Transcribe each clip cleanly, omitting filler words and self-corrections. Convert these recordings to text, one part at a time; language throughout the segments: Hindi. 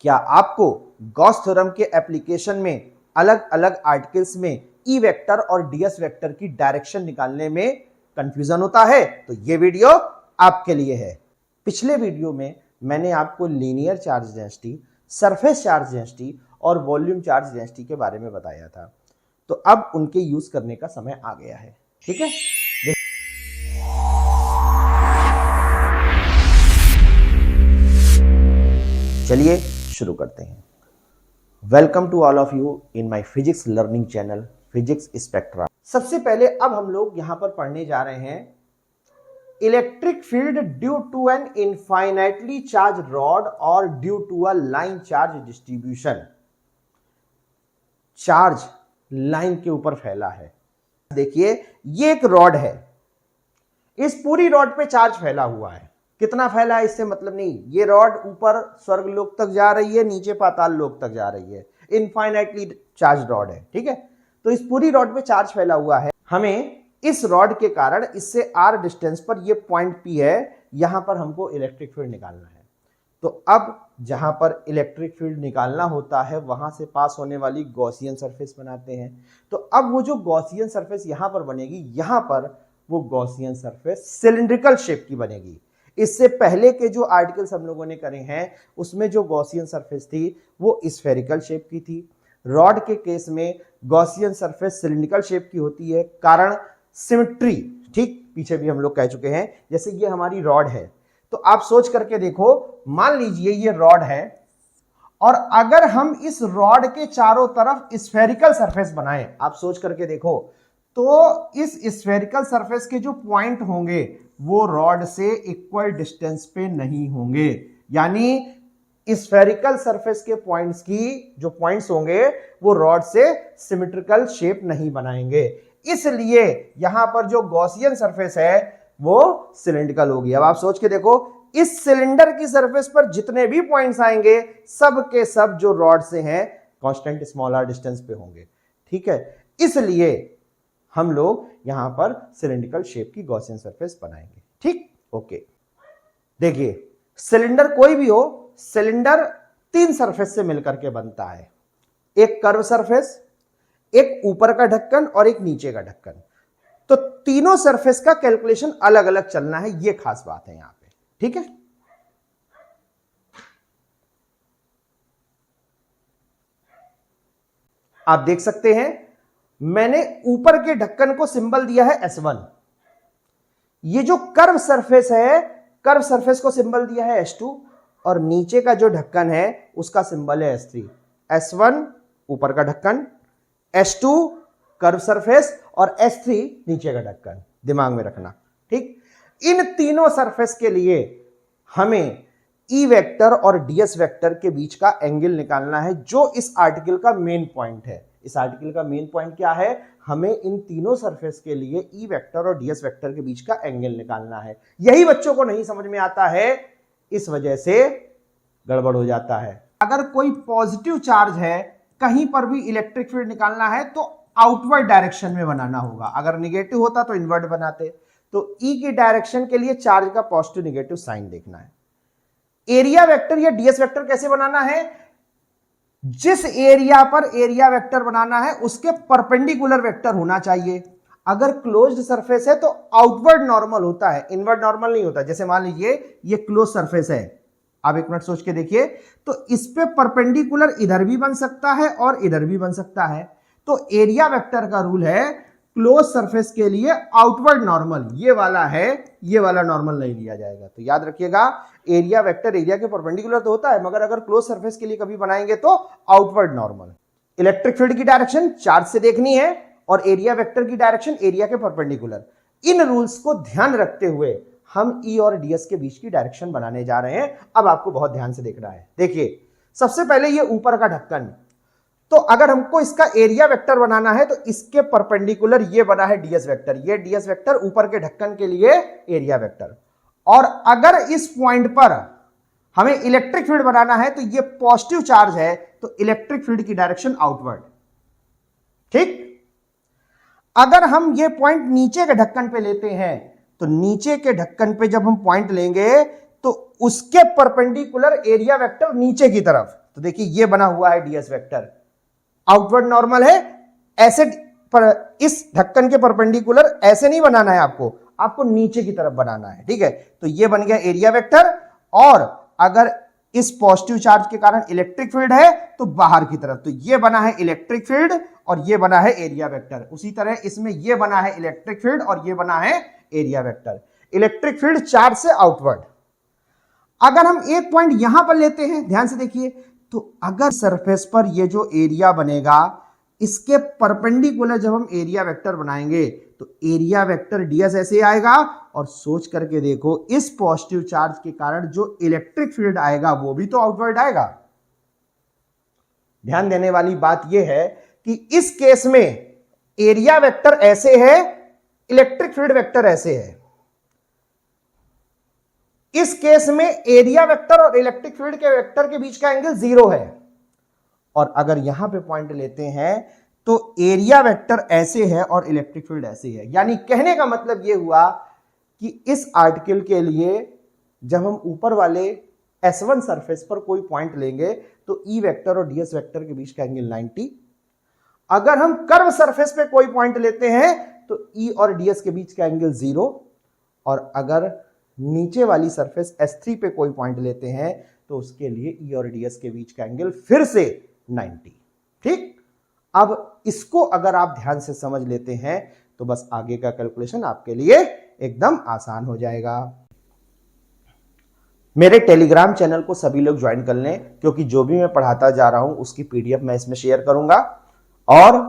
क्या आपको गॉस थ्योरम के एप्लीकेशन में अलग अलग आर्टिकल्स में ई वेक्टर और डीएस वेक्टर की डायरेक्शन निकालने में कंफ्यूजन होता है? तो ये वीडियो आपके लिए है। पिछले वीडियो में मैंने आपको linear charge density, surface charge density और वॉल्यूम चार्ज डेंसिटी के बारे में बताया था। तो अब उनके यूज करने का समय आ गया है। ठीक है, चलिए शुरू करते हैं। Welcome to all of you in my physics learning channel physics spectra. सबसे पहले अब हम लोग यहां पर पढ़ने जा रहे हैं electric field due to an infinitely charge rod और due to a line charge distribution. Charge line के ऊपर फैला है। देखिए, ये एक रॉड है, इस पूरी रॉड पे चार्ज फैला हुआ है। कितना फैला है इससे मतलब नहीं, ये रॉड ऊपर स्वर्ग लोक तक जा रही है, नीचे पाताल लोक तक जा रही है, इनफाइनाइटली चार्ज रॉड है। ठीक है, तो इस पूरी रॉड पे चार्ज फैला हुआ है। हमें इस रॉड के कारण इससे आर डिस्टेंस पर ये पॉइंट पी है, यहां पर हमको इलेक्ट्रिक फील्ड निकालना है। तो अब जहां पर इलेक्ट्रिक फील्ड निकालना होता है वहां से पास होने वाली गॉसियन सरफेस बनाते हैं। तो अब वो जो गॉसियन सरफेस यहां पर बनेगी, यहां पर वो गॉसियन सरफेस सिलिंड्रिकल शेप की बनेगी। इससे पहले के जो आर्टिकल्स हम लोगों ने करे हैं उसमें जो गॉसियन सरफेस थी वो स्फेरिकल शेप की थी। रॉड के केस में गॉसियन सरफेस सिलिंड्रिकल शेप की होती है, कारण सिमेट्री। ठीक, पीछे भी हम लोग कह चुके हैं। जैसे ये हमारी रॉड है, तो आप सोच करके देखो, मान लीजिए ये रॉड है और अगर हम इस रॉड के चारों तरफ स्फेरिकल सरफेस बनाएं, आप सोच करके देखो, तो इस स्फेरिकल सरफेस के जो पॉइंट होंगे वो रॉड से इक्वल डिस्टेंस पे नहीं होंगे। यानी स्फेरिकल सरफेस के पॉइंट्स की जो पॉइंट्स होंगे वो रॉड से सिमेट्रिकल शेप नहीं बनाएंगे। इसलिए यहां पर जो गॉसियन सरफेस है वो सिलिंड्रिकल होगी। अब आप सोच के देखो, इस सिलेंडर की सरफेस पर जितने भी पॉइंट्स आएंगे सब के सब जो रॉड से हैं कांस्टेंट स्मॉल आर डिस्टेंस पे होंगे। ठीक है, इसलिए हम लोग यहां पर सिलिंड्रिकल शेप की गॉसियन सरफेस बनाएंगे। ठीक, ओके। देखिए, सिलेंडर कोई भी हो, सिलेंडर तीन सरफेस से मिलकर के बनता है। एक कर्व सरफेस, एक ऊपर का ढक्कन और एक नीचे का ढक्कन। तो तीनों सरफेस का कैलकुलेशन अलग अलग चलना है, यह खास बात है यहां पे। ठीक है, आप देख सकते हैं मैंने ऊपर के ढक्कन को सिंबल दिया है S1। ये जो कर्व सरफेस है, कर्व सरफेस को सिंबल दिया है S2 और नीचे का जो ढक्कन है उसका सिंबल है S3। S1 ऊपर का ढक्कन, S2 कर्व सरफेस और S3 नीचे का ढक्कन। दिमाग में रखना। ठीक, इन तीनों सरफेस के लिए हमें ई वेक्टर और डीएस वेक्टर के बीच का एंगल निकालना है, जो इस आर्टिकल का मेन पॉइंट है। इस आर्टिकल का मेन पॉइंट क्या है? हमें इन तीनों सरफेस के लिए ई वेक्टर और डीएस वेक्टर के बीच का एंगल निकालना है। यही बच्चों को नहीं समझ में आता है, इस वजह से गड़बड़ हो जाता है। अगर कोई पॉजिटिव चार्ज है, कहीं पर भी इलेक्ट्रिक फील्ड निकालना है तो आउटवर्ड डायरेक्शन में बनाना होगा। अगर निगेटिव होता तो इनवर्ट बनाते। तो ई की डायरेक्शन के लिए चार्ज का पॉजिटिव निगेटिव साइन देखना है। एरिया वेक्टर या डीएस वेक्टर कैसे बनाना है? जिस एरिया पर एरिया वेक्टर बनाना है उसके परपेंडिकुलर वेक्टर होना चाहिए। अगर क्लोज्ड सरफेस है तो आउटवर्ड नॉर्मल होता है, इनवर्ड नॉर्मल नहीं होता। जैसे मान लीजिए ये क्लोज सरफेस है, आप एक मिनट सोच के देखिए, तो इस पे परपेंडिकुलर इधर भी बन सकता है और इधर भी बन सकता है। तो एरिया वेक्टर का रूल है क्लोज सरफेस के लिए आउटवर्ड नॉर्मल ये वाला है, ये वाला नॉर्मल नहीं लिया जाएगा। तो याद रखिएगा, एरिया वेक्टर एरिया के परपेंडिकुलर तो होता है, मगर अगर क्लोज सरफेस के लिए कभी बनाएंगे तो आउटवर्ड नॉर्मल। इलेक्ट्रिक फील्ड की डायरेक्शन चार्ज से देखनी है और एरिया वेक्टर की डायरेक्शन एरिया के परपेंडिकुलर। इन रूल्स को ध्यान रखते हुए हम ई और डीएस के बीच की डायरेक्शन बनाने जा रहे हैं। अब आपको बहुत ध्यान से देखना है। देखिए, सबसे पहले ये ऊपर का ढक्कन, तो अगर हमको इसका एरिया वेक्टर बनाना है तो इसके परपेंडिकुलर ये बना है डीएस वेक्टर। ये डीएस वेक्टर ऊपर के ढक्कन के लिए एरिया वेक्टर। और अगर इस पॉइंट पर हमें इलेक्ट्रिक फील्ड बनाना है तो ये पॉजिटिव चार्ज है, तो इलेक्ट्रिक फील्ड की डायरेक्शन आउटवर्ड। ठीक, अगर हम ये पॉइंट नीचे के ढक्कन पे लेते हैं तो नीचे के ढक्कन पे जब हम पॉइंट लेंगे तो उसके परपेंडिकुलर एरिया वेक्टर नीचे की तरफ, तो देखिए ये बना हुआ है ds वेक्टर, आउटवर्ड नॉर्मल है, ऐसे पर इस ढक्कन के परपेंडिकुलर ऐसे नहीं बनाना है आपको नीचे की तरफ बनाना है, ठीक है। तो ये बन गया एरिया वेक्टर, और अगर इस पॉजिटिव चार्ज के कारण इलेक्ट्रिक फील्ड है तो बाहर की तरफ, तो ये बना है इलेक्ट्रिक फील्ड और ये बना है एरिया वेक्टर। उसी तरह इसमें ये बना है इलेक्ट्रिक फील्ड और ये बना है area vector. Electric field charge से आउटवर्ड। अगर हम एक पॉइंट यहां पर लेते हैं, ध्यान से देखिए, तो अगर सरफेस पर ये जो एरिया बनेगा इसके परपेंडिकुलर जब हम एरिया वेक्टर बनाएंगे तो एरिया वेक्टर ds ऐसे आएगा, और सोच करके देखो इस पॉजिटिव चार्ज के कारण जो इलेक्ट्रिक फील्ड आएगा वो भी तो आउटवर्ड आएगा। ध्यान देने वाली बात यह है कि इस केस में एरिया वेक्टर ऐसे है, इलेक्ट्रिक फील्ड वेक्टर ऐसे है। इस केस में एरिया वेक्टर और इलेक्ट्रिक फील्ड के वेक्टर के बीच का एंगल 0 है, और अगर यहां पे पॉइंट लेते हैं तो एरिया वेक्टर ऐसे है और इलेक्ट्रिक फील्ड ऐसे है। यानी कहने का मतलब यह हुआ कि इस आर्टिकल के लिए जब हम ऊपर वाले S1 सरफेस पर कोई पॉइंट लेंगे तो E वेक्टर और ds वेक्टर के बीच का एंगल 90। अगर हम कर्व सरफेस पे कोई पॉइंट लेते हैं तो E और ds के बीच का एंगल 0, और अगर नीचे वाली सरफेस S3 पे कोई पॉइंट लेते हैं तो उसके लिए E और ds के बीच का एंगल फिर से 90। ठीक, अब इसको अगर आप ध्यान से समझ लेते हैं तो बस आगे का कैलकुलेशन आपके लिए एकदम आसान हो जाएगा। मेरे टेलीग्राम चैनल को सभी लोग ज्वाइन कर लें, क्योंकि जो भी मैं पढ़ाता जा रहा हूं उसकी पीडीएफ मैं इसमें शेयर करूंगा। और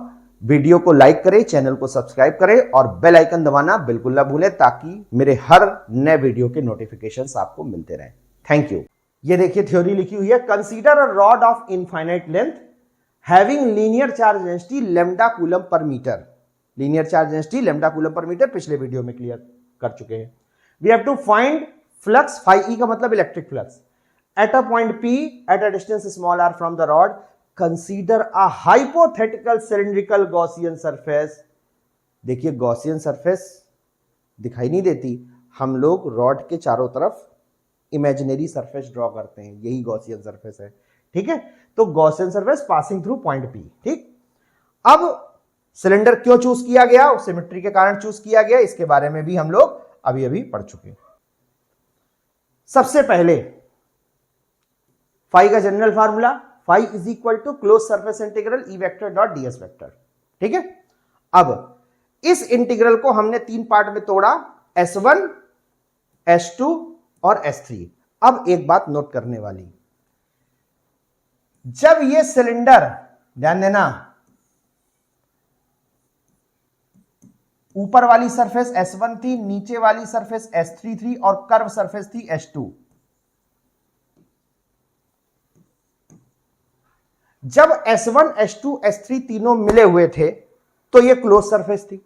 वीडियो को लाइक करें, चैनल को सब्सक्राइब करें और बेल आइकन दबाना बिल्कुल ना भूलें, ताकि मेरे हर नए वीडियो के नोटिफिकेशंस आपको मिलते रहें। Thank you. ये देखिए थ्योरी लिखी हुई है, consider a rod of infinite length having linear charge density lambda coulomb per metre. Linear charge density lambda coulomb per metre पिछले वीडियो में क्लियर कर चुके हैं। We have to find flux, phi E का मतलब electric flux, at a point P at a distance small r from the rod. Consider a hypothetical cylindrical Gaussian surface. देखिए गॉसियन सरफेस दिखाई नहीं देती, हम लोग रॉड के चारों तरफ इमेजिनरी सरफेस ड्रॉ करते हैं, यही गॉसियन सरफेस है। ठीक है, तो Gaussian surface passing through point P। ठीक, अब सिलेंडर क्यों चूज किया गया, सिमेट्री के कारण चूज किया गया, इसके बारे में भी हम लोग अभी अभी पढ़ चुके हैं। सबसे पहले फाई का general formula, phi is equal to close surface integral E vector dot ds vector. ठीक है, अब इस इंटीग्रल को हमने 3 पार्ट में तोड़ा, S1, S2 और S3। अब एक बात नोट करने वाली, जब ये सिलेंडर, ध्यान देना, ऊपर वाली सरफेस S1 थी, नीचे वाली सरफेस S3 थी और कर्व सरफेस थी S2। जब S1, S2, S3 तीनों मिले हुए थे तो ये क्लोज सरफेस थी,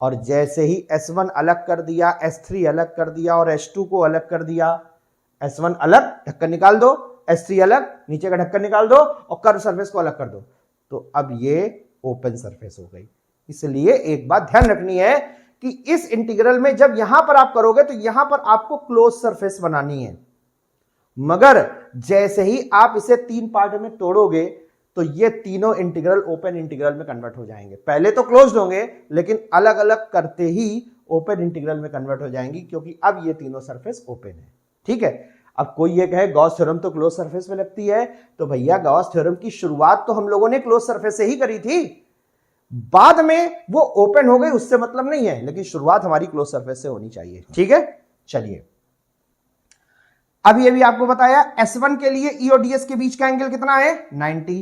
और जैसे ही S1 अलग कर दिया, S3 अलग कर दिया और S2 को अलग कर दिया, S1 अलग, ढक्कन निकाल दो, S3 अलग, नीचे का ढक्कन निकाल दो और कर्व सरफेस को अलग कर दो, तो अब ये ओपन सरफेस हो गई। इसलिए एक बात ध्यान रखनी है कि इस इंटीग्रल में जब यहां पर आप करोगे तो यहां पर आपको क्लोज सरफेस बनानी है, मगर जैसे ही आप इसे 3 पार्ट में तोड़ोगे तो ये तीनों इंटीग्रल ओपन इंटीग्रल में कन्वर्ट हो जाएंगे। पहले तो क्लोज्ड होंगे लेकिन अलग अलग करते ही ओपन इंटीग्रल में कन्वर्ट हो जाएंगी, क्योंकि अब ये तीनों सरफेस ओपन है। ठीक है, अब कोई ये कहे गॉस थ्योरम तो क्लोज सरफेस में लगती है, तो भैया गॉस थ्योरम की शुरुआत तो हम लोगों ने क्लोज सरफेस से ही करी थी, बाद में वो ओपन हो गई उससे मतलब नहीं है, लेकिन शुरुआत हमारी क्लोज सरफेस से होनी चाहिए। ठीक है, चलिए अभी आपको बताया S1 के लिए E और ds के बीच का एंगल कितना है 90,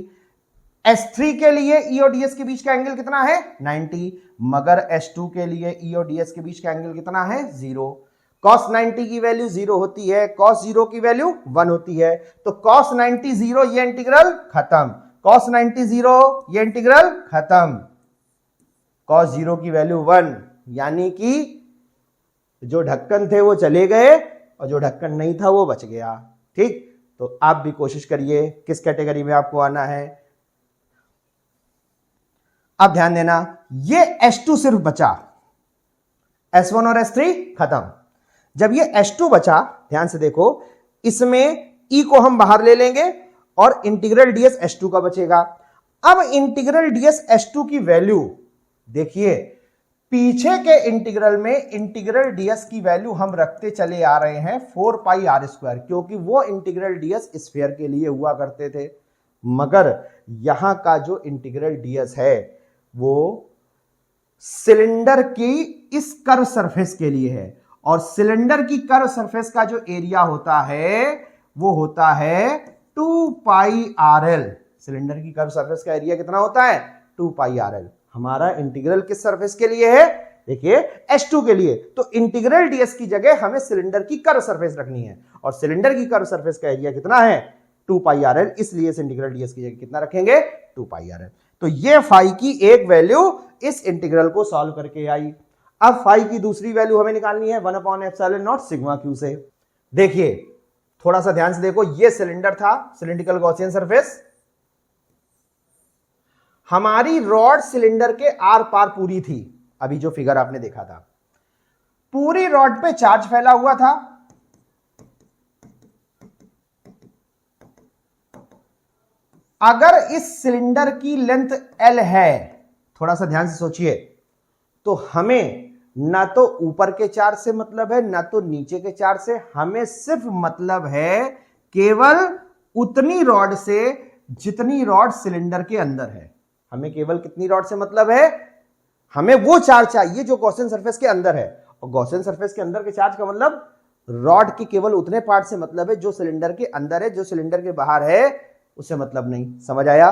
S3 के लिए E और ds के बीच का एंगल कितना है 90, मगर S2 के लिए E और ds के बीच का एंगल कितना है 0। cos 90 की वैल्यू 0 होती है, cos 0 की वैल्यू 1 होती है, तो cos 90 0 ये इंटीग्रल खत्म, cos 90 0 ये इंटीग्रल खत्म, cos 0 की वैल्यू 1, यानी कि जो ढक्कन थे वो चले गए और जो ढक्कन नहीं था वो बच गया। ठीक, तो आप भी कोशिश करिए किस कैटेगरी में आपको आना है। अब ध्यान देना, ये S2 सिर्फ बचा, S1 और S3 खत्म। जब ये S2 बचा, ध्यान से देखो, इसमें E को हम बाहर ले लेंगे और इंटीग्रल डीएस H2 का बचेगा। अब इंटीग्रल डीएस H2 की वैल्यू देखिए, पीछे के इंटीग्रल में इंटीग्रल डीएस की वैल्यू हम रखते चले आ रहे हैं 4 पाई आर स्क्वायर, क्योंकि वो इंटीग्रल डीएस स्फीयर के लिए हुआ करते थे, मगर यहां का जो इंटीग्रल डीएस है वो सिलेंडर की इस कर्व सरफेस के लिए है, और सिलेंडर की कर्व सरफेस का जो एरिया होता है वो होता है 2 पाई आर एल। सिलेंडर की कर्व सरफेस का एरिया कितना होता है? 2 पाई आर एल। हमारा इंटीग्रल किस सरफेस के लिए है? देखिए H2 के लिए। तो इंटीग्रल डीएस की जगह हमें सिलेंडर की कर्व सरफेस रखनी है, और सिलेंडर की कर्व सरफेस का एरिया कितना है? 2 पाई आर एल। इसलिए इस इंटीग्रल डीएस की जगह कितना रखेंगे? 2 पाई आर एल। तो ये फाई की एक वैल्यू इस इंटीग्रल को सॉल्व करके आई। अब फाई की दूसरी वैल्यू हमें निकालनी है 1/ε0 सिग्मा क्यू से। देखिए थोड़ा सा ध्यान से देखो, ये सिलेंडर था, सिलिंड्रिकल गॉसियन सरफेस। हमारी रॉड सिलेंडर के आर पार पूरी थी। अभी जो फिगर आपने देखा था, पूरी रॉड पे चार्ज फैला हुआ था। अगर इस सिलेंडर की लेंथ L है, थोड़ा सा ध्यान से सोचिए, तो हमें ना तो ऊपर के चार्ज से मतलब है ना तो नीचे के चार्ज से, हमें सिर्फ मतलब है केवल उतनी रॉड से जितनी रॉड सिलेंडर के अंदर है। हमें केवल कितनी रॉड से मतलब है? हमें वो चार्ज चाहिए जो गॉसियन सरफेस के अंदर है, और गॉसियन सरफेस के अंदर के चार्ज का मतलब रॉड के केवल उतने पार्ट से मतलब है जो सिलेंडर के अंदर है, जो सिलेंडर के बाहर है उससे मतलब नहीं। समझ आया?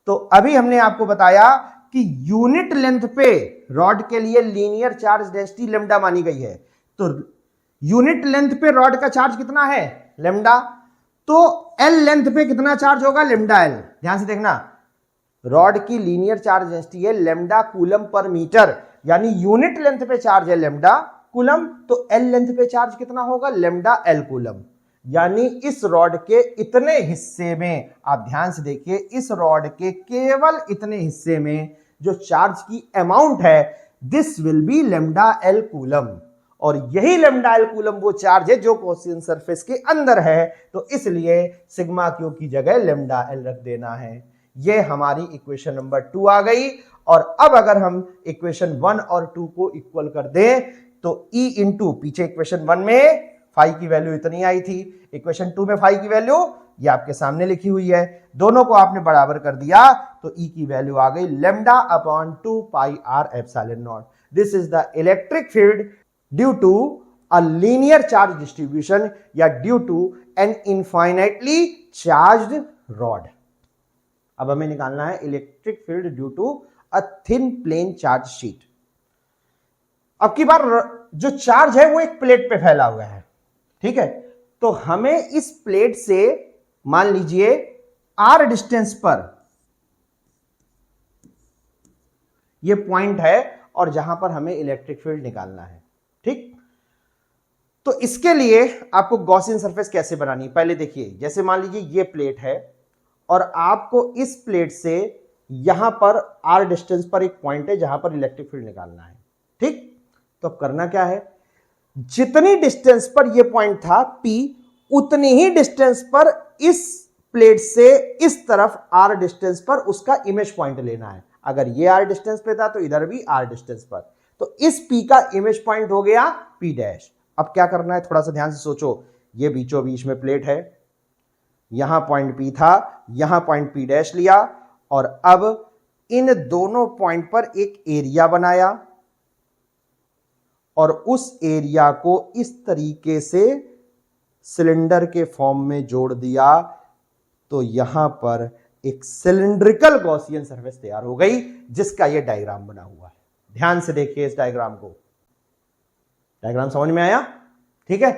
तो अभी हमने आपको बताया कि यूनिट लेंथ पे रॉड के लिए लीनियर चार्ज डेंसिटी लेम्डा मानी गई है। तो यूनिट लेंथ पे रॉड का चार्ज कितना है? लेम्डा। तो एल लेंथ पे कितना चार्ज होगा? Lambda L. ध्यान से देखना, रॉड की लीनियर चार्ज डेंसिटी है लेम्डा कूलम पर मीटर, यानी यूनिट लेंथ पे चार्ज है लेम्डा कूलम, तो एल लेंथ पे चार्ज कितना होगा? Lambda L coulomb. यानी इस रॉड के इतने हिस्से में, आप ध्यान से देखिए, इस रॉड के केवल इतने हिस्से में जो चार्ज की अमाउंट है, this will be lambda L coulomb. और यही लेम्डा एल कूलम वो चार्ज है जो गॉसियन सरफेस के अंदर है, तो इसलिए सिग्मा क्यू की जगह लेम्डा एल रख देना है। ये हमारी इक्वेशन नंबर 2 आ गई। और अब अगर हम इक्वेशन 1 और 2 को इक्वल कर दें तो E इंटू, पीछे इक्वेशन 1 में फाई की वैल्यू इतनी आई थी, इक्वेशन 2 में फाई की वैल्यू ये आपके सामने लिखी हुई है, दोनों को आपने बराबर कर दिया तो E की वैल्यू आ गई lambda upon 2 pi R epsilon naught. This is the electric field due to a linear charge distribution या due to an infinitely charged rod. अब हमें निकालना है electric field due to a thin plane charge sheet. अब की बार जो चार्ज है वो एक प्लेट पे फैला हुआ है, ठीक है? तो हमें इस प्लेट से मान लीजिए आर डिस्टेंस पर ये पॉइंट है और जहां पर हमें इलेक्ट्रिक फील्ड निकालना है, ठीक? तो इसके लिए आपको गॉसियन सरफेस कैसे बनानी? पहले देखिए, जैसे मान लीजिए ये प्लेट है और आपको इस प्लेट से यहां पर आर डिस्टेंस पर एक पॉइंट है जहां पर इलेक्ट्रिक फील्ड निकालना है, ठीक? तो अब करना क्या है, जितनी डिस्टेंस पर यह पॉइंट था P, उतनी ही डिस्टेंस पर इस प्लेट से इस तरफ आर डिस्टेंस पर उसका इमेज पॉइंट लेना है। अगर ये आर डिस्टेंस पे था तो इधर भी आर डिस्टेंस पर, तो इस P का इमेज पॉइंट हो गया P डैश। अब क्या करना है, थोड़ा सा ध्यान से सोचो, ये बीचों बीच में प्लेट है, यहां पॉइंट P था, यहां पॉइंट P डैश लिया, और अब इन दोनों पॉइंट पर एक एरिया बनाया और उस एरिया को इस तरीके से सिलेंडर के फॉर्म में जोड़ दिया, तो यहां पर एक सिलिंड्रिकल गॉसियन सरफेस तैयार हो गई जिसका यह डायग्राम बना हुआ है। ध्यान से देखिए इस डायग्राम को, डायग्राम समझ में आया? ठीक है,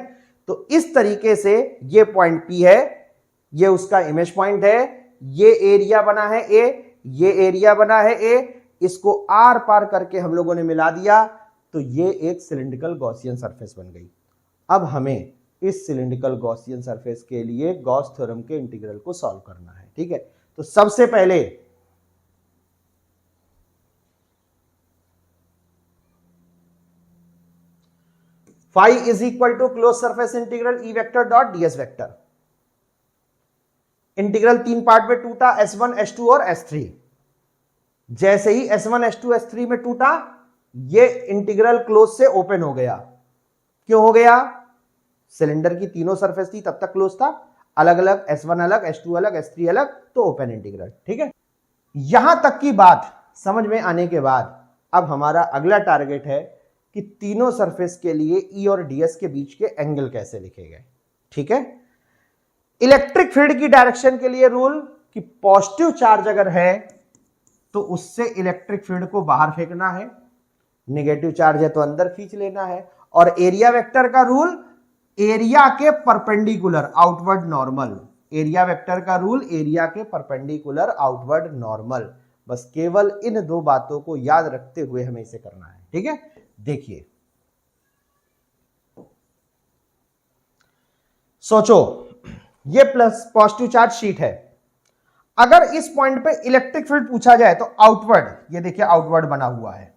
तो इस तरीके से ये पॉइंट P है, ये उसका इमेज पॉइंट है, ये एरिया बना है A, ये एरिया बना है A, इसको आर पार करके हम लोगों ने मिला दिया, तो ये एक सिलिंड्रिकल गॉसियन सरफेस बन गई। अब हमें इस सिलिंड्रिकल गॉसियन सरफेस के लिए गॉस थ्योरम के इंटीग्रल को सॉल्व करना है, ठीक है? तो सबसे पहले phi is equal to close surface integral E vector dot ds vector. Integral 3 part में टूटा, S1 S2 और S3। जैसे ही S1 S2 S3 में टूटा, ये इंटीग्रल क्लोज से ओपन हो गया। क्यों हो गया? सिलेंडर की तीनों सरफेस थी तब तक क्लोज था, अलग अलग S1 अलग, S2 अलग, S3 अलग, तो ओपन इंटीग्रल। ठीक है, यहां तक की बात समझ में आने के बाद अब हमारा अगला टारगेट है कि तीनों सरफेस के लिए E और ds के बीच के एंगल कैसे लिखे गए। ठीक है, इलेक्ट्रिक फील्ड की डायरेक्शन के लिए रूल कि पॉजिटिव चार्ज अगर है तो उससे इलेक्ट्रिक फील्ड को बाहर फेंकना है, नेगेटिव चार्ज है तो अंदर खींच लेना है। और एरिया वेक्टर का रूल, एरिया के perpendicular outward normal, area vector का रूल एरिया के परपेंडिकुलर आउटवर्ड नॉर्मल। बस केवल इन दो बातों को याद रखते हुए हमें इसे करना है। ठीक है, देखिए सोचो, ये प्लस पॉजिटिव चार्ज शीट है। अगर इस पॉइंट पे इलेक्ट्रिक फील्ड पूछा जाए तो आउटवर्ड, ये देखिए आउटवर्ड बना हुआ है।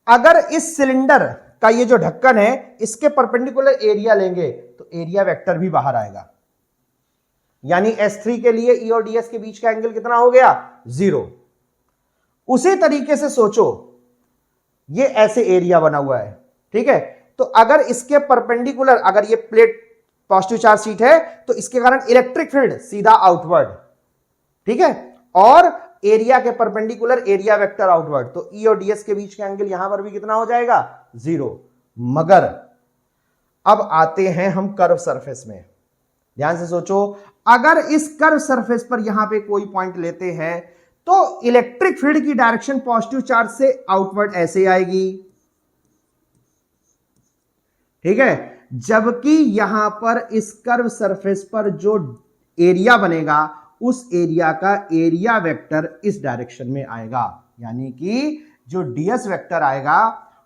अगर इस सिलेंडर का ये जो ढक्कन है इसके परपेंडिकुलर एरिया लेंगे तो एरिया वेक्टर भी बाहर आएगा, यानी S3 के लिए E और ds के बीच का एंगल कितना हो गया? 0। उसी तरीके से सोचो, ये ऐसे एरिया बना हुआ है। ठीक है, तो अगर इसके परपेंडिकुलर, अगर ये प्लेट पॉजिटिव चार्ज शीट है तो इसके कारण इलेक्ट्रिक फील्ड सीधा आउटवर्ड। ठीक है, और एरिया के परपेंडिकुलर एरिया वेक्टर आउटवर्ड, तो E और ds के बीच का एंगल यहां पर भी कितना हो जाएगा? 0। मगर अब आते हैं हम कर्व सरफेस में। ध्यान से सोचो, अगर इस कर्व सरफेस पर यहां पे कोई पॉइंट लेते हैं तो इलेक्ट्रिक फील्ड की डायरेक्शन पॉजिटिव चार्ज से आउटवर्ड ऐसे आएगी। ठीक है, जबकि यहां पर इस कर्व सरफेस पर जो एरिया बनेगा उस एरिया का एरिया वेक्टर इस डायरेक्शन में आएगा, यानी कि जो ds वेक्टर आएगा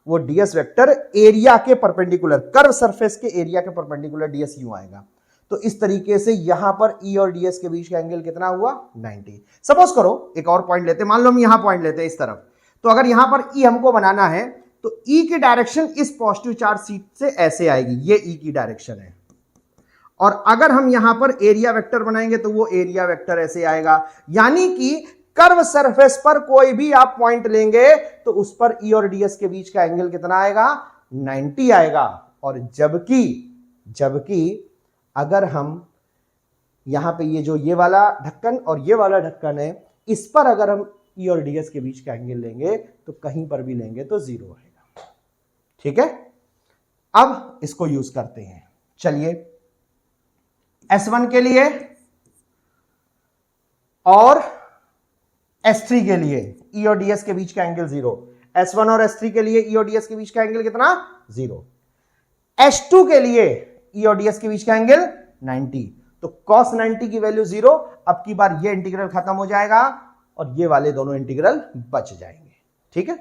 वो ds वेक्टर एरिया के परपेंडिकुलर, कर्व सरफेस के एरिया के परपेंडिकुलर ds यूं आएगा। तो इस तरीके से यहां पर E और ds के बीच का एंगल कितना हुआ? 90। सपोज करो एक और पॉइंट लेते हैं, मान लो हम यहां पॉइंट लेते हैं इस तरफ, तो अगर यहां पर E हमको बनाना है तो E की डायरेक्शन इस पॉजिटिव चार्ज शीट से ऐसे आएगी, ये E की डायरेक्शन है। और अगर हम यहां पर एरिया वेक्टर बनाएंगे तो वो एरिया वेक्टर ऐसे आएगा, यानी कि कर्व सरफेस पर कोई भी आप पॉइंट लेंगे तो उस पर E और ds के बीच का एंगल कितना आएगा? 90 आएगा। और जबकि अगर हम यहां पे ये जो ये वाला ढक्कन और ये वाला ढक्कन है, इस पर अगर हम E और ds के बीच का एंगल लेंगे तो कहीं पर भी लेंगे तो 0 आएगा। ठीक है, अब इसको यूज करते हैं। चलिए, S1 के लिए और S3 के लिए E और ds के बीच का एंगल 0। S1 और S3 के लिए E और ds के बीच का एंगल कितना? 0। S2 के लिए E और ds के बीच का एंगल 90। तो cos 90 की वैल्यू 0। अब की बार ये इंटीग्रल खत्म हो जाएगा और ये वाले दोनों इंटीग्रल बच जाएंगे। ठीक है,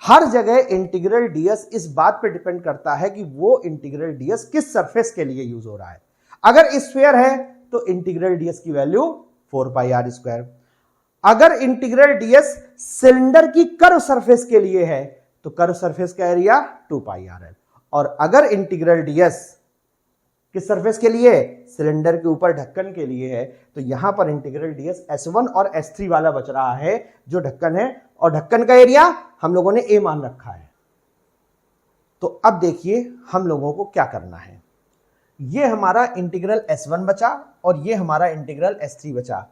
हर जगह इंटीग्रल ds इस बात पे डिपेंड करता है कि वो इंटीग्रल ds किस सरफेस के लिए यूज हो रहा है। अगर स्फीयर है तो इंटीग्रल ds की वैल्यू 4πr²। अगर इंटीग्रल ds सिलेंडर की कर्व सरफेस के लिए है तो कर्व सरफेस का एरिया 2πr है। और अगर इंटीग्रल ds किस सरफेस के लिए? सिलेंडर के ऊपर ढक्कन के लिए है, तो यहां पर इंटीग्रल ds S1 और S3 वाला बच रहा है जो ढक्कन है, और ढक्कन का एरिया हम लोगों ने a मान रखा है। तो अब देखिए हम लोगों को क्या करना है। ये हमारा इंटीग्रल S1 बचा और ये हमारा इंटीग्रल S3 बचा।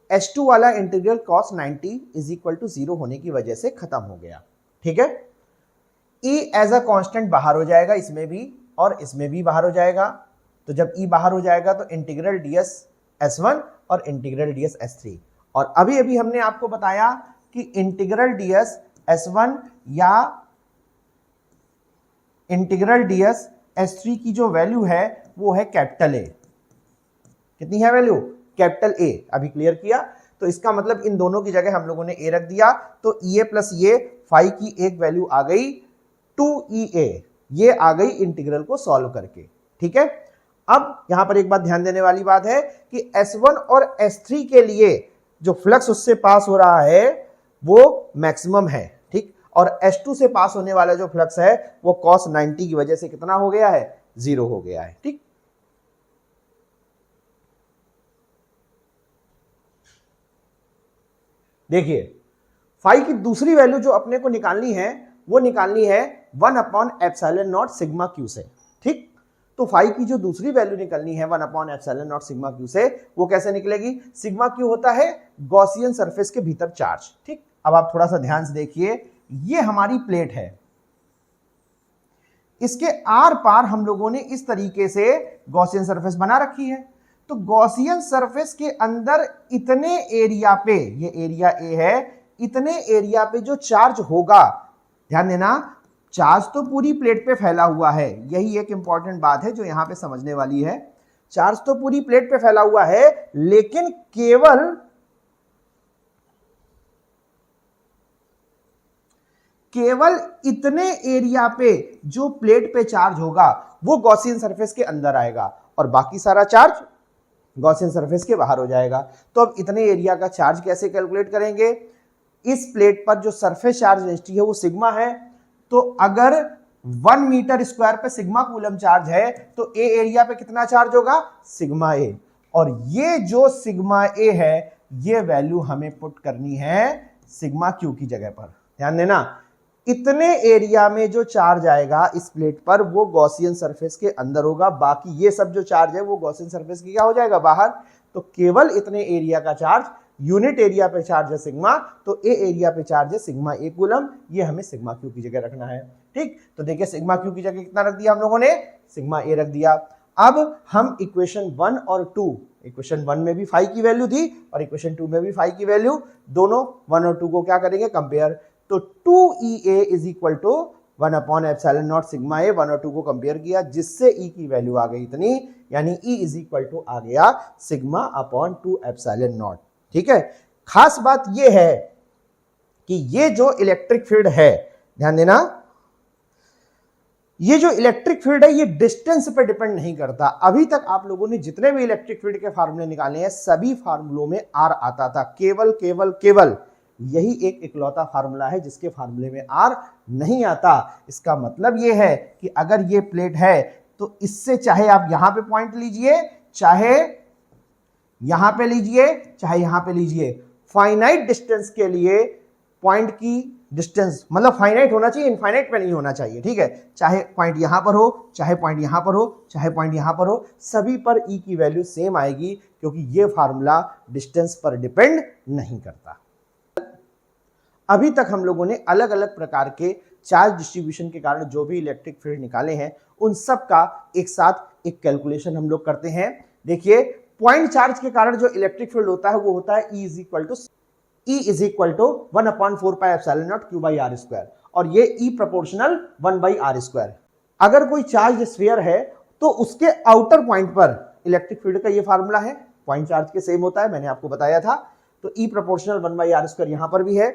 S2 वाला इंटीग्रल cos 90 = 0 होने की वजह से खत्म हो गया। ठीक है, E एज अ कांस्टेंट बाहर हो जाएगा, इसमें भी और इसमें भी बाहर हो जाएगा। तो जब E बाहर हो जाएगा तो इंटीग्रल ds S1 और इंटीग्रल ds S3। और अभी अभी हमने आपको बताया कि इंटीग्रल ds S1 या इंटीग्रल ds S3 की जो वैल्यू है वो है कैपिटल A। कितनी है वैल्यू? Capital A। अभी क्लियर किया, तो इसका मतलब इन दोनों की जगह हम लोगों ने A रख दिया, तो EA प्लस ये फाई की एक वैल्यू आ गई 2EA, ये आ गई इंटीग्रल को सॉल्व करके। ठीक है, अब यहां पर एक बात ध्यान देने वाली बात है कि S1 और S3 के लिए जो फ्लक्स उससे पास हो रहा है वो मैक्सिमम है। ठीक, और S2 से पास होने वाला जो फ्लक्स है वो cos 90 की वजह से कितना हो गया है? 0 हो गया है। ठीक, देखिए फाई की दूसरी वैल्यू जो अपने को निकालनी है वो निकालनी है 1/ε0 सिग्मा क्यू से। ठीक, तो फाई की जो दूसरी वैल्यू निकलनी है 1/ε0 सिग्मा क्यू से, वो कैसे निकलेगी? सिग्मा क्यू होता है गॉसियन सरफेस के भीतर चार्ज। ठीक, अब आप थोड़ा सा ध्यान से देखिए, ये हमारी प्लेट है, इसके आर पार हम लोगों ने इस तरीके से गॉसियन सरफेस बना रखी है। तो गॉसियन सरफेस के अंदर इतने एरिया पे, ये एरिया ए है, इतने एरिया पे जो चार्ज होगा, ध्यान देना, चार्ज तो पूरी प्लेट पे फैला हुआ है, यही एक इंपॉर्टेंट बात है जो यहां पे समझने वाली है। चार्ज तो पूरी प्लेट पे फैला हुआ है, लेकिन केवल इतने एरिया पे जो प्लेट पे चार्ज होगा वो गॉसियन सरफेस के अंदर आएगा और बाकी सारा चार्ज गॉसियन सरफेस के बाहर हो जाएगा। तो अब इतने एरिया का चार्ज कैसे कैलकुलेट करेंगे? इस प्लेट पर जो सरफेस चार्ज डेंसिटी है वो सिग्मा है, तो अगर 1 मीटर स्क्वायर पे सिग्मा कूलम चार्ज है तो ए एरिया पे कितना चार्ज होगा? सिग्मा ए। और ये जो सिग्मा ए है ये वैल्यू हमें पुट करनी है सिग्मा क्यू की जगह पर। ध्यान देना, इतने एरिया में जो चार्ज आएगा इस प्लेट पर वो गॉसियन सरफेस के अंदर होगा, बाकी ये सब जो चार्ज है वो गॉसियन सरफेस की क्या हो जाएगा? बाहर। तो केवल इतने एरिया का चार्ज, यूनिट एरिया पे चार्ज है सिग्मा, तो ए एरिया पे चार्ज है सिग्मा ए कूलम, ये हमें सिग्मा क्यू की जगह रखना है। ठीक, तो देखिए सिग्मा क्यू की जगह कितना रख दिया हम लोगों ने? सिग्मा ए रख दिया। अब हम इक्वेशन 1 और 2, इक्वेशन 1 में भी फाई की वैल्यू थी और इक्वेशन 2 में भी फाई की वैल्यू, दोनों 1 और 2 को क्या करेंगे? कंपेयर। तो 2EA is equal to 1/ε0 sigma A, 1 और 2 को कंपेयर किया, जिससे E की वैल्यू आ गई इतनी, यानी E इज इक्वल टू आ गया सिग्मा अपॉन 2ε0। ठीक है, खास बात यह है कि ये जो इलेक्ट्रिक फील्ड है, ध्यान देना, ये जो इलेक्ट्रिक फील्ड है ये डिस्टेंस पे डिपेंड नहीं करता। अभी तक आप लोगों ने जितने भी इलेक्ट्रिक फील्ड के फार्मूले निकाले हैं सभी फार्मूलों में आर आता था, केवल यही एक इकलौता फार्मूला है जिसके फार्मूले में आर नहीं आता। इसका मतलब यह है कि अगर ये प्लेट है तो इससे चाहे आप यहां पे पॉइंट लीजिए, चाहे यहां पे लीजिए, चाहे यहां पे लीजिए, फाइनाइट डिस्टेंस के लिए पॉइंट की डिस्टेंस मतलब फाइनाइट होना चाहिए, इनफाइनाइट पे नहीं होना चाहिए। ठीक है, चाहे पॉइंट यहां पर हो, चाहे पॉइंट यहां पर हो, चाहे पॉइंट यहां पर हो, सभी पर ई की वैल्यू सेम आएगी, क्योंकि यह फार्मूला डिस्टेंस पर डिपेंड नहीं करता। अभी तक हम लोगों ने अलग अलग प्रकार के चार्ज डिस्ट्रीब्यूशन के कारण जो भी इलेक्ट्रिक फील्ड निकाले हैं उन सब का एक साथ एक कैलकुलेशन हम लोग करते हैं। देखिए, पॉइंट चार्ज के कारण जो इलेक्ट्रिक फील्ड होता है वो होता है E is equal to 1/4πε0 Q/r², और ये E प्रोपोर्शनल 1/r²। अगर कोई चार्ज स्फीयर है तो उसके आउटर पॉइंट पर इलेक्ट्रिक फील्ड का ये फार्मूला है, पॉइंट चार्ज के सेम होता है, मैंने आपको बताया था। तो E प्रोपोर्शनल 1/r² यहां पर भी है।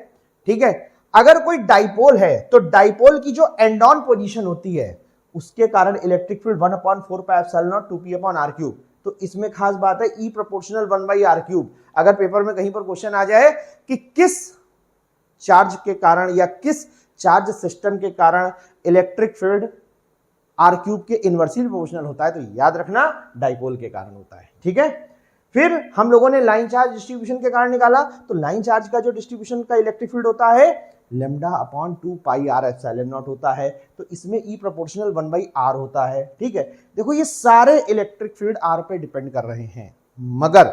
ठीक है, अगर कोई डाइपोल है तो डाइपोल की जो एंड ऑन पोजीशन होती है उसके कारण इलेक्ट्रिक फील्ड 1/4πε0 2p/r³। तो इसमें खास बात है E प्रोपोर्शनल 1/r³। अगर पेपर में कहीं पर क्वेश्चन आ जाए कि किस चार्ज के कारण या किस चार्ज सिस्टम के कारण इलेक्ट्रिक फील्ड r³ के इनवर्सली प्रोपोर्शनल होता है, तो याद रखना डाइपोल के कारण होता है। ठीक है, फिर हम लोगों ने लाइन चार्ज डिस्ट्रीब्यूशन के कारण निकाला, तो लाइन चार्ज का जो डिस्ट्रीब्यूशन का इलेक्ट्रिक फील्ड होता है λ/2πr∈0 होता है, तो इसमें E प्रोपोर्शनल 1/r होता है। ठीक है, देखो ये सारे इलेक्ट्रिक फील्ड R पे डिपेंड कर रहे हैं, मगर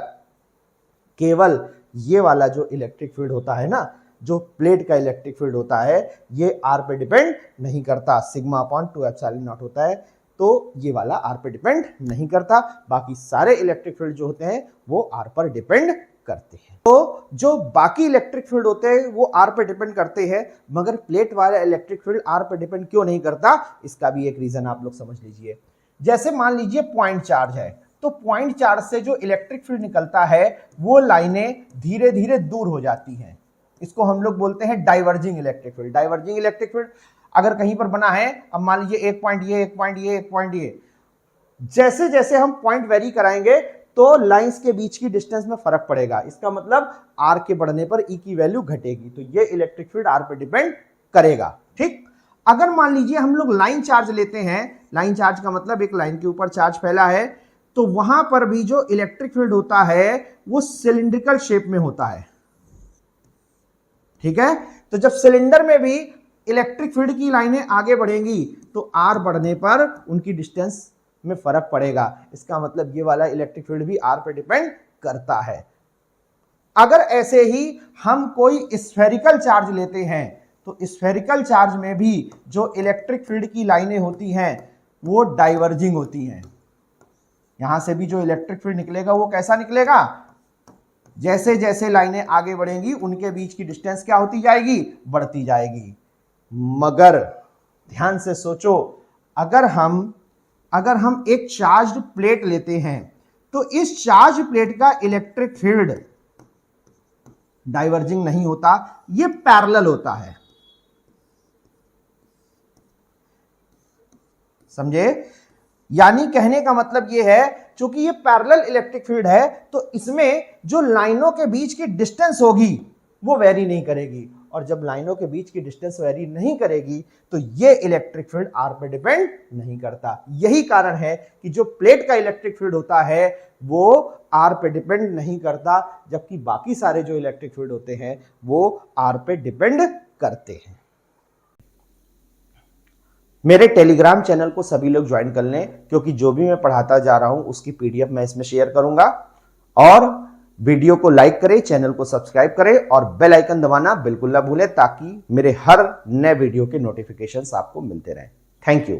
केवल ये वाला जो इलेक्ट्रिक फील्ड होता है ना, जो प्लेट का इलेक्ट्रिक फील्ड होता है, ये R पे डिपेंड नहीं करता, σ/2ε0 होता है, तो ये वाला R पे डिपेंड नहीं करता। बाकी सारे इलेक्ट्रिक फील्ड जो होते हैं वो R पर डिपेंड करते हैं। तो जो बाकी इलेक्ट्रिक फील्ड होते हैं वो R पे डिपेंड करते हैं, मगर प्लेट वाला इलेक्ट्रिक फील्ड R पे डिपेंड क्यों नहीं करता, इसका भी एक रीजन आप लोग समझ लीजिए। जैसे मान लीजिए पॉइंट चार्ज है, तो पॉइंट चार्ज से जो इलेक्ट्रिक फील्ड निकलता है वो लाइनें धीरे धीरे दूर हो जाती हैं, इसको हम लोग बोलते हैं diverging electric field. Diverging electric field अगर कहीं पर बना है, अब मान लीजिए एक पॉइंट ये, एक पॉइंट ये, एक पॉइंट ये, जैसे जैसे हम पॉइंट वेरी कराएंगे तो लाइंस के बीच की डिस्टेंस में फर्क पड़ेगा। इसका मतलब R के बढ़ने पर E की वैल्यू घटेगी, तो ये इलेक्ट्रिक फील्ड R पे डिपेंड करेगा। ठीक, अगर मान लीजिए हम लोग लाइन चार्ज लेते हैं, लाइन चार्ज का मतलब एक लाइन के ऊपर चार्ज फैला है, तो वहां पर भी जो इलेक्ट्रिक फील्ड होता है वो सिलिंड्रिकल शेप में होता है। ठीक है, तो जब सिलेंडर में भी इलेक्ट्रिक फील्ड की लाइनें आगे बढ़ेंगी तो आर बढ़ने पर उनकी डिस्टेंस में फर्क पड़ेगा। इसका मतलब ये वाला इलेक्ट्रिक फील्ड भी आर पे डिपेंड करता है। अगर ऐसे ही हम कोई स्फेरिकल चार्ज लेते हैं तो स्फेरिकल चार्ज में भी जो इलेक्ट्रिक फील्ड की लाइनें होती हैं वो डाइवर्जिंग होती हैं। यहां से भी जो इलेक्ट्रिक फील्ड निकलेगा वो कैसा निकलेगा, जैसे जैसे लाइनें आगे बढ़ेंगी उनके बीच की डिस्टेंस क्या होती जाएगी, बढ़ती जाएगी। मगर ध्यान से सोचो, अगर हम एक चार्ज्ड प्लेट लेते हैं तो इस चार्ज प्लेट का इलेक्ट्रिक फील्ड डाइवर्जिंग नहीं होता, ये पैरेलल होता है। समझे? यानी कहने का मतलब यह है, चूंकि ये पैरेलल इलेक्ट्रिक फील्ड है तो इसमें जो लाइनों के बीच की डिस्टेंस होगी वो वेरी नहीं करेगी, और जब लाइनों के बीच की डिस्टेंस वेरी नहीं करेगी तो ये इलेक्ट्रिक फील्ड आर पे डिपेंड नहीं करता। यही कारण है कि जो प्लेट का इलेक्ट्रिक फील्ड होता है वो आर पे डिपेंड नहीं करता, जबकि बाकी सारे जो इलेक्ट्रिक फील्ड होते हैं वो आर पे डिपेंड करते हैं। मेरे टेलीग्राम चैनल को सभी लोग ज्वाइन कर लें, क्योंकि जो भी मैं पढ़ाता जा रहा हूं उसकी पीडीएफ मैं इसमें शेयर करूंगा। और वीडियो को लाइक करें, चैनल को सब्सक्राइब करें और बेल आइकन दबाना बिल्कुल ना भूलें, ताकि मेरे हर नए वीडियो के नोटिफिकेशंस आपको मिलते रहें। Thank you.